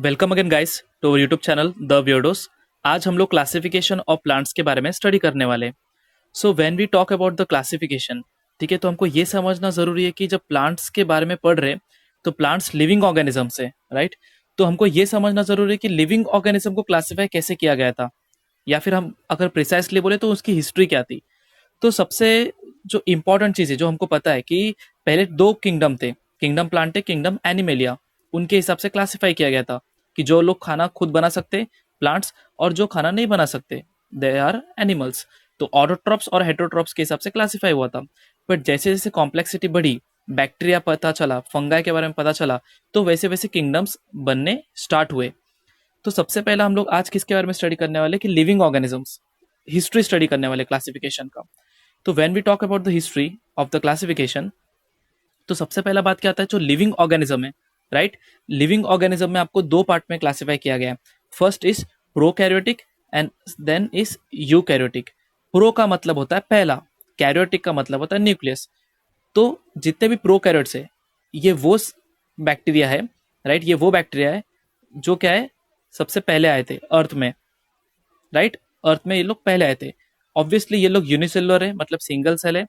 Welcome again guys to our YouTube channel the Weirdos. आज हम लोग क्लासिफिकेशन ऑफ प्लांट्स के बारे में स्टडी करने वाले हैं। So when we talk about the classification, ठीक है, तो हमको ये समझना जरूरी है कि जब प्लांट्स के बारे में पढ़ रहे हैं तो प्लांट्स लिविंग ऑर्गेनिजम्स है, राइट। तो हमको ये समझना जरूरी है कि लिविंग ऑर्गेनिज्म को क्लासिफाई कैसे किया गया था, या फिर हम अगर प्रिसाइसली बोले तो उसकी हिस्ट्री क्या थी। तो सबसे जो इम्पोर्टेंट चीज है जो हमको पता है कि पहले दो किंगडम थे, किंगडम प्लांटे, किंगडम एनिमेलिया। उनके हिसाब से क्लासिफाई किया गया था कि जो लोग खाना खुद बना सकते प्लांट्स, और जो खाना नहीं बना सकते दे आर एनिमल्स। तो ऑटोट्रॉप्स और हेटरोट्रॉप्स के हिसाब से क्लासिफाई हुआ था। बट जैसे जैसे कॉम्प्लेक्सिटी बढ़ी, बैक्टीरिया पता चला, फंगाई के बारे में पता चला, तो वैसे वैसे किंगडम्स बनने स्टार्ट हुए। तो सबसे पहला हम लोग आज किसके बारे में स्टडी करने वाले कि लिविंग ऑर्गेनिजम्स, हिस्ट्री स्टडी करने वाले क्लासिफिकेशन का। तो when we talk about the history of the classification, तो सबसे पहला बात क्या आता है, जो लिविंग ऑर्गेनिज्म है, राइट। लिविंग ऑर्गेनिज्म में आपको दो पार्ट में क्लासिफाई किया गया है। First is prokaryotic and then is eukaryotic. Pro का मतलब होता है पहला, कैरियोटिक का मतलब होता है न्यूक्लियस। तो जितने भी प्रोकैरियोट्स है, ये वो बैक्टीरिया है, राइट, ये वो बैक्टीरिया है जो क्या है, सबसे पहले आए थे अर्थ में, राइट। अर्थ में ये लोग पहले आए थे। ऑब्वियसली ये लोग यूनिसेलुलर है, मतलब सिंगल सेल है।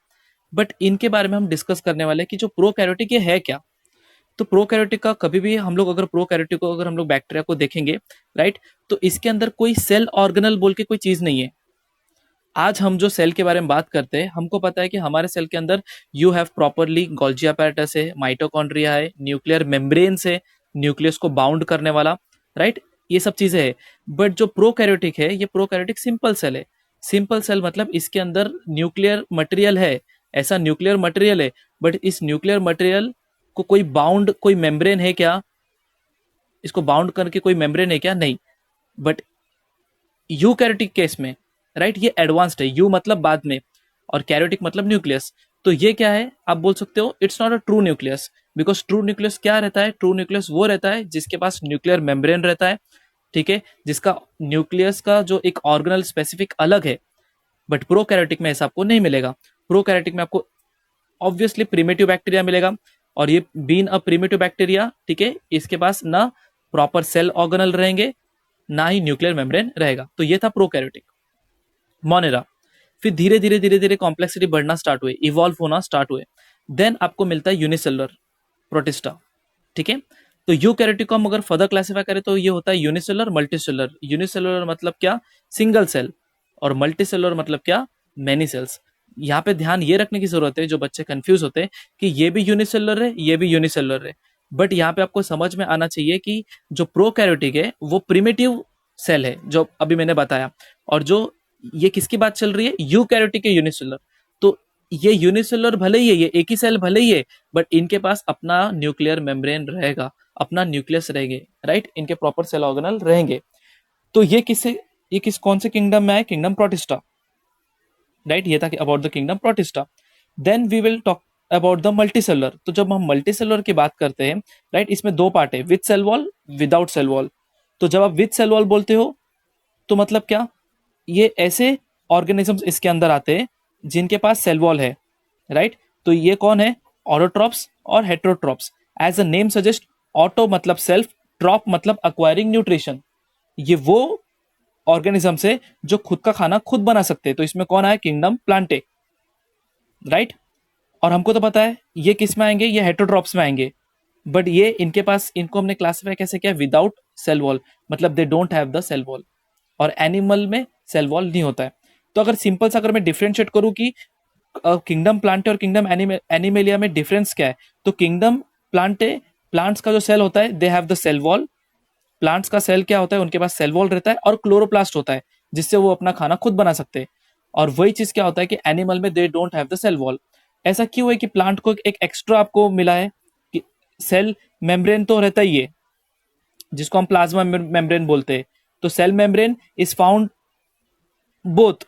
बट इनके बारे में हम डिस्कस करने वाले हैं कि जो प्रोकैरियोटिक ये है क्या। तो प्रोकैरियोटिक का कभी भी हम लोग अगर प्रोकैरियोटिक को अगर हम लोग बैक्टीरिया को देखेंगे, राइट, तो इसके अंदर कोई सेल ऑर्गेनल बोल के कोई चीज नहीं है। आज हम जो सेल के बारे में बात करते हैं, हमको पता है कि हमारे सेल के अंदर you have properly Golgi apparatus है, माइटोकॉन्ड्रिया है, न्यूक्लियर मेम्ब्रेन्स है, न्यूक्लियस को बाउंड करने वाला, राइट, ये सब चीजें है। बट जो प्रोकैरियोटिक है, ये प्रोकैरियोटिक सिंपल सेल है। सिंपल सेल मतलब इसके अंदर न्यूक्लियर मटेरियल है, ऐसा न्यूक्लियर मटेरियल है। बट इस न्यूक्लियर मटेरियल को कोई बाउंड, कोई मेम्ब्रेन है क्या, इसको बाउंड करके कोई मेम्ब्रेन है क्या, नहीं। बट यूकैरियोटिक केस में, राइट, ये एडवांस्ड है। यू मतलब बाद में और कैरियोटिक मतलब न्यूक्लियस। तो ये क्या है, आप बोल सकते हो it's not a true nucleus. Because true nucleus क्या रहता है, ट्रू न्यूक्लियस वो रहता है जिसके पास न्यूक्लियर मेम्ब्रेन रहता है, ठीक है, जिसका न्यूक्लियस का जो एक ऑर्गेनल स्पेसिफिक अलग है। बट प्रोकैरियोटिक में ऐसा आपको नहीं मिलेगा। प्रोकैरियोटिक में आपको ऑब्वियसली प्रिमिटिव बैक्टीरिया मिलेगा, और ये बीन अ प्रिमिटिव बैक्टीरिया, ठीक है, इसके पास ना प्रॉपर सेल ऑर्गेनल रहेंगे, ना ही न्यूक्लियर मेम्ब्रेन रहेगा। तो ये था प्रोकैरियोटिक। मोनेरा। फिर धीरे धीरे धीरे धीरे कॉम्प्लेक्सिटी बढ़ना स्टार्ट हुए, इवॉल्व होना स्टार्ट हुए। देन आपको मिलता है यूनिसेलुलर प्रोटिस्टा, ठीक है। तो यूकैरियोटिक को हम अगर फर्दर क्लासिफाई करें तो ये होता है यूनिसेलुलर, मल्टीसेलुलर। यूनिसेलुलर मतलब क्या, सिंगल सेल, और मल्टीसेलुलर मतलब क्या, मेनी सेल्स। यहाँ पे ध्यान ये रखने की जरूरत है, जो बच्चे कंफ्यूज होते हैं कि ये भी यूनिसेलुलर है, ये भी यूनिसेलुलर है। बट यहाँ पे आपको समझ में आना चाहिए कि जो प्रोकैरियोटिक है वो प्रिमिटिव सेल है, जो अभी मैंने बताया। और जो ये किसकी बात चल रही है, यूकैरियोटिक है, यूनिसेलुलर। तो ये यूनिसेलुलर भले ही है, ये एक ही सेल भले ही है, बट इनके पास अपना न्यूक्लियर मेम्ब्रेन रहेगा, अपना न्यूक्लियस रहेंगे, राइट, इनके प्रॉपर सेल ऑर्गेनल रहेंगे। तो ये किस कौन से किंगडम में है, किंगडम प्रोटिस्टा, राइट। ये था about the kingdom Protista. Then we will talk about the multicellular. तो जब हम मल्टीसेलुलर की बात करते हैं, राइट, इसमें दो पार्ट है, with cell wall, without cell wall. तो जब आप विद सेल वॉल बोलते हो तो मतलब क्या, ये ऐसे ऑर्गेनिजम्स इसके अंदर आते हैं जिनके पास सेल वॉल है, राइट। तो ये कौन है, ऑटोट्रॉप्स और heterotrophs. As a name suggest, auto मतलब सेल्फ, ट्रॉप मतलब अक्वायरिंग न्यूट्रिशन। ये वो ऑर्गेनिज्म है जो खुद का खाना खुद बना सकते हैं। तो इसमें कौन आया, किंगडम प्लांटे, राइट। और हमको तो पता है ये किस में आएंगे, ये हेटरोट्रॉप्स में आएंगे। बट ये इनके पास, इनको हमने क्लासिफाई कैसे किया, विदाउट सेल वॉल, मतलब they don't have the cell wall. और एनिमल में सेल वॉल नहीं होता है। तो अगर सिंपल सा अगर मैं डिफरेंशिएट करूं कि किंगडम प्लांटे और किंगडम एनिमेलिया में डिफरेंस क्या है, तो किंगडम प्लांटे, प्लांट्स का जो सेल होता है they have the cell wall. Plants का सेल क्या होता है, उनके पास सेल वॉल रहता है और क्लोरोप्लास्ट होता है, जिससे वो अपना खाना खुद बना सकते हैं। और वही चीज क्या होता है कि एनिमल में they don't have the cell wall. ऐसा क्यों है कि प्लांट को एक एक्स्ट्रा आपको मिला है कि सेल मेम्ब्रेन तो रहता ही है, जिसको हम प्लाज्मा मेम्ब्रेन बोलते हैं। तो cell membrane is found both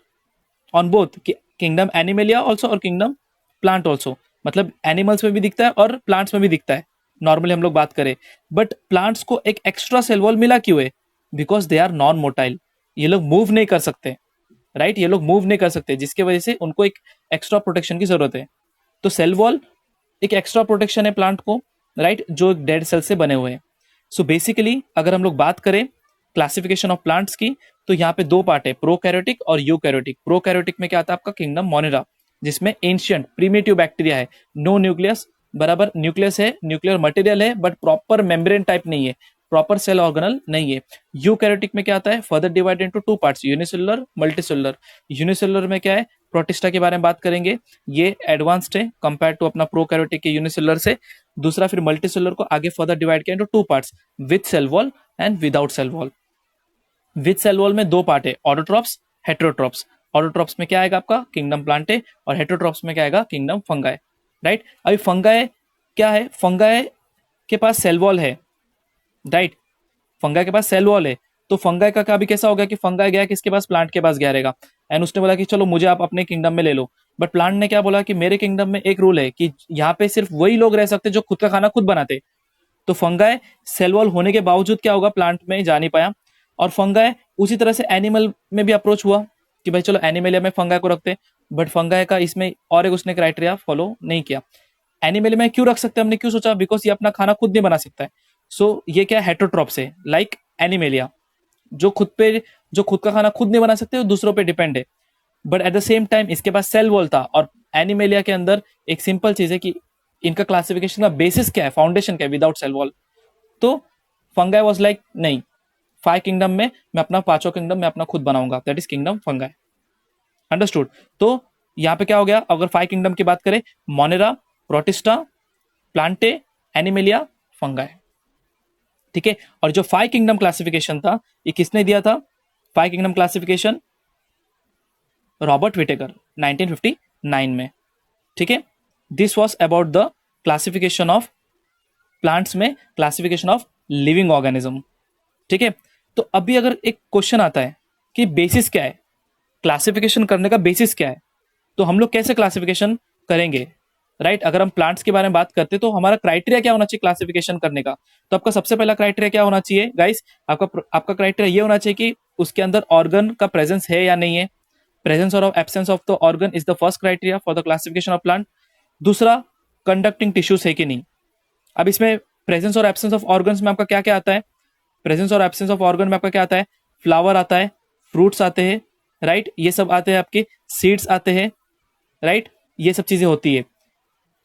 on both kingdom Animalia also और किंगडम प्लांट ऑल्सो। मतलब एनिमल्स में भी दिखता है और प्लांट्स में भी दिखता है, नॉर्मली हम लोग बात करें। बट प्लांट्स को एक एक्स्ट्रा सेल वॉल मिला क्यों है, because they are non motile. ये लोग मूव नहीं कर सकते, राइट, ये लोग मूव नहीं कर सकते, जिसके वजह से उनको एक एक्स्ट्रा प्रोटेक्शन की जरूरत है। तो सेल वॉल एक एक्स्ट्रा प्रोटेक्शन है प्लांट को, राइट, जो डेड सेल से बने हुए हैं। सो बेसिकली अगर हम लोग बात करें क्लासिफिकेशन ऑफ प्लांट्स की, तो यहाँ पे दो पार्ट है, प्रोकैरियोटिक और यूकैरियोटिक। प्रोकैरियोटिक में क्या आता है आपका किंगडम मोनेरा, जिसमें एंशियंट प्रीमिटिव बैक्टीरिया है, नो न्यूक्लियस, बराबर न्यूक्लियस है, न्यूक्लियर मटेरियल है, बट प्रॉपर मेम्ब्रेन टाइप नहीं है, प्रॉपर सेल ऑर्गेनल नहीं है। यूकैरियोटिक में क्या आता है, further divide into two parts, unicellular multicellular. Unicellular में क्या है, प्रोटिस्टा के बारे में बात करेंगे, ये एडवांस्ड है कंपेयर टू अपना प्रोकैरियोटिक के यूनिसेलुलर से। दूसरा फिर मल्टीसेलुलर को आगे फर्दर डिवाइड किया into two parts, with cell wall and without cell wall. With cell wall में दो पार्ट है, ऑटोट्रॉप्स, हेटेरोट्रॉप्स। ऑटोट्रॉप्स में क्या आएगा आपका किंगडम प्लांटे, और हेटेरोट्रॉप्स में क्या आएगा किंगडम फंगाई, राइट। अभी फंगाई क्या है, फंगाई के पास सेल वॉल है, राइट, फंगाई के पास सेल वॉल है। तो फंगाई का क्या भी कैसा हो गया कि फंगाई गया किसके पास, प्लांट के पास गया रहेगा, एंड उसने बोला कि चलो मुझे आप अपने किंगडम में ले लो। बट प्लांट ने क्या बोला कि मेरे किंगडम में एक रूल है कि यहाँ पे सिर्फ वही लोग रह सकते जो खुद का खाना खुद बनाते। तो फंगाई सेल वॉल होने के बावजूद क्या होगा, प्लांट में जा नहीं पाया। और फंगाई उसी तरह से एनिमल में भी अप्रोच हुआ कि भाई चलो एनिमलिया में फंगाई को रखते, बट फंगाई का इसमें और एक उसने क्राइटेरिया फॉलो नहीं किया। एनिमल में क्यों रख सकते हैं, हमने क्यों सोचा, बिकॉज ये अपना खाना खुद नहीं बना सकता है। सो ये क्या हेटेरोट्रॉप्स है, लाइक एनिमेलिया, जो खुद का खाना खुद नहीं बना सकते, वो दूसरों पे डिपेंड है। But at the same time इसके पास सेल वॉल था। और एनिमेलिया के अंदर एक सिंपल चीज है कि इनका क्लासिफिकेशन का बेसिस क्या है, फाउंडेशन क्या है, विदाउट सेल वॉल। तो फंगाई वाज लाइक नहीं, 5 किंगडम में मैं अपना 5वां किंगडम मैं अपना खुद बनाऊंगा, that is kingdom fungi. Understood. तो यहाँ पे क्या हो गया, अगर 5 किंगडम की बात करें, Monera, protista, Plantae, animalia, fungi, ठीक है। और जो 5 किंगडम क्लासिफिकेशन था, ये किसने दिया था, 5 किंगडम क्लासिफिकेशन रॉबर्ट विटेकर 1959 में, ठीक है। This was about the classification of plants में क्लासिफिकेशन ऑफ लिविंग ऑर्गेनिज्म, ठीक है। तो अभी अगर एक क्वेश्चन आता है कि बेसिस क्या है, क्लासिफिकेशन करने का बेसिस क्या है, तो हम लोग कैसे क्लासिफिकेशन करेंगे, राइट। अगर हम प्लांट्स के बारे में बात करते हैं तो हमारा क्राइटेरिया क्या होना चाहिए क्लासिफिकेशन करने का। तो आपका सबसे पहला क्राइटेरिया क्या होना चाहिए गाइस, आपका क्राइटेरिया ये होना चाहिए कि उसके अंदर ऑर्गन का प्रेजेंस है या नहीं है। प्रेजेंस और absence of the organ is the first criteria for the classification of plant. दूसरा, कंडक्टिंग टिश्यूज है कि नहीं। अब इसमें प्रेजेंस और एब्सेंस ऑफ ऑर्गन्स में आपका क्या क्या आता है, प्रेजेंस और एब्सेंस ऑफ ऑर्गन में आपका क्या आता है, फ्लावर आता है, फ्रूट्स आते हैं, राइट, ये सब आते हैं, आपके सीड्स आते हैं, राइट, ये सब चीजें होती है।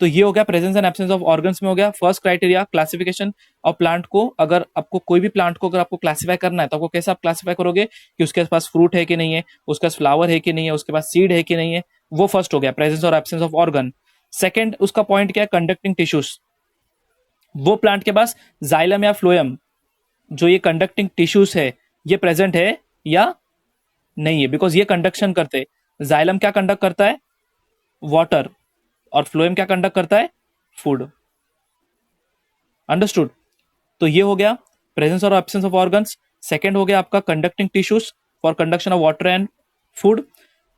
तो ये हो गया presence and absence of organs में हो गया first criteria classification of plant को। अगर आपको कोई भी प्लांट को अगर आपको क्लासिफाई करना है तो आपको कैसे आप क्लासिफाई करोगे कि उसके पास फ्रूट है कि नहीं है, उसके पास फ्लावर है कि नहीं है, उसके पास सीड है कि नहीं है, वो फर्स्ट हो गया प्रेजेंस और एब्सेंस ऑफ ऑर्गन। सेकेंड उसका पॉइंट क्या है, कंडक्टिंग टिश्यूज। वो प्लांट के पास जाइलम या फ्लोएम, जो ये कंडक्टिंग टिश्यूज है, ये प्रेजेंट है या नहीं है, बिकॉज ये कंडक्शन करते। जाइलम क्या कंडक्ट करता है, वाटर, और फ्लोएम क्या कंडक्ट करता है, फूड। अंडरस्टूड। तो ये हो गया प्रेजेंस और एब्सेंस ऑफ ऑर्गन्स। सेकेंड हो गया आपका conducting tissues for conduction of water and food.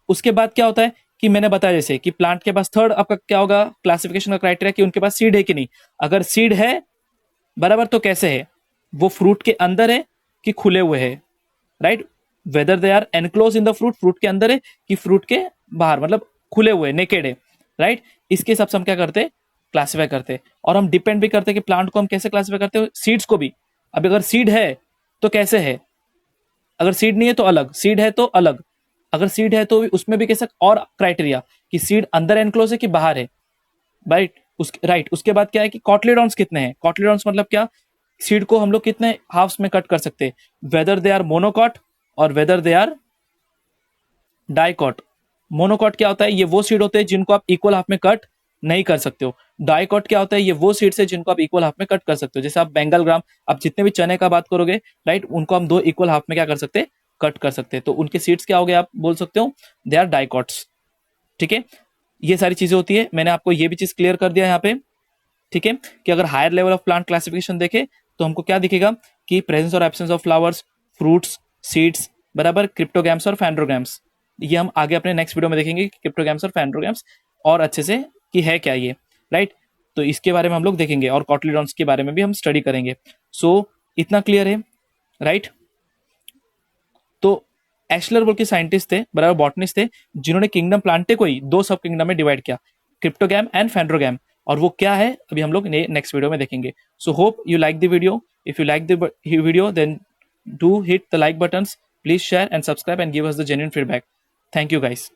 उसके बाद क्या होता है कि मैंने बताया जैसे कि प्लांट के पास थर्ड आपका क्या होगा क्लासिफिकेशन का क्राइटेरिया कि उनके पास सीड है कि नहीं। अगर सीड है बराबर तो कैसे है, वो फ्रूट के अंदर है कि खुले हुए है, right, whether they are enclose in the fruit, fruit के अंदर है कि फ्रूट के बाहर, मतलब खुले हुए, नेकेड है, राइट। इसके हिसाब से हम क्या करते, क्लासिफाई करते। और हम डिपेंड भी करते कि प्लांट को हम कैसे क्लासिफाई करते हैं, सीड्स को भी। अब अगर सीड है तो कैसे है, अगर सीड नहीं है तो अलग, सीड है तो अलग, अगर सीड है तो उसमें भी कैसे और क्राइटेरिया कि सीड अंदर एनक्लोज है कि बाहर है, राइट। उसके बाद क्या है कि कॉटलीडॉन्स कितने हैं, कॉटलीडॉन्स मतलब क्या, सीड को हम लोग कितने हाफ्स में कट कर सकते हैं, वेदर दे आर मोनोकॉट और whether they are dicot. Monocot क्या होता है, ये वो सीड होते हैं जिनको आप इक्वल हाफ में कट नहीं कर सकते हो। डाइकॉट क्या होता है, ये वो सीड्स है जिनको आप इक्वल हाफ में कट कर सकते हो। जैसे आप बेंगल ग्राम, आप जितने भी चने का बात करोगे, राइट, उनको हम 2 इक्वल हाफ में क्या कर सकते हैं, कट कर सकते हैं। तो उनके सीड्स क्या हो गए, आप बोल सकते हो दे आर डाइकॉट्स, ठीक है। ये सारी चीजें होती है, मैंने आपको ये भी चीज क्लियर कर दिया यहाँ पे, ठीक है, कि अगर higher level of plant classification देखे तो हमको क्या दिखेगा कि प्रेजेंस और absence of flowers, fruits, seeds, बराबर, क्रिप्टोगैम्स और फैंड्रोगैम्स। ये हम आगे अपने नेक्स्ट वीडियो में देखेंगे कि क्रिप्टोगैम्स और फैंड्रोगैम्स और अच्छे से कि है क्या ये, राइट। तो इसके बारे में हम लोग देखेंगे और कॉटलीडॉन्स के बारे में भी हम स्टडी करेंगे। सो इतना क्लियर है, राइट। तो एशलर बोल के साइंटिस्ट थे, बराबर, बॉटनिस्ट थे, जिन्होंने किंगडम प्लांटे को ही 2 सब किंगडम में डिवाइड किया, क्रिप्टोगैम एंड फैंड्रोगैम। और वो क्या है अभी हम लोग नेक्स्ट वीडियो में देखेंगे. So hope you like the video. If you like the video then do hit the like buttons. Please share and subscribe and give us the genuine feedback. Thank you guys.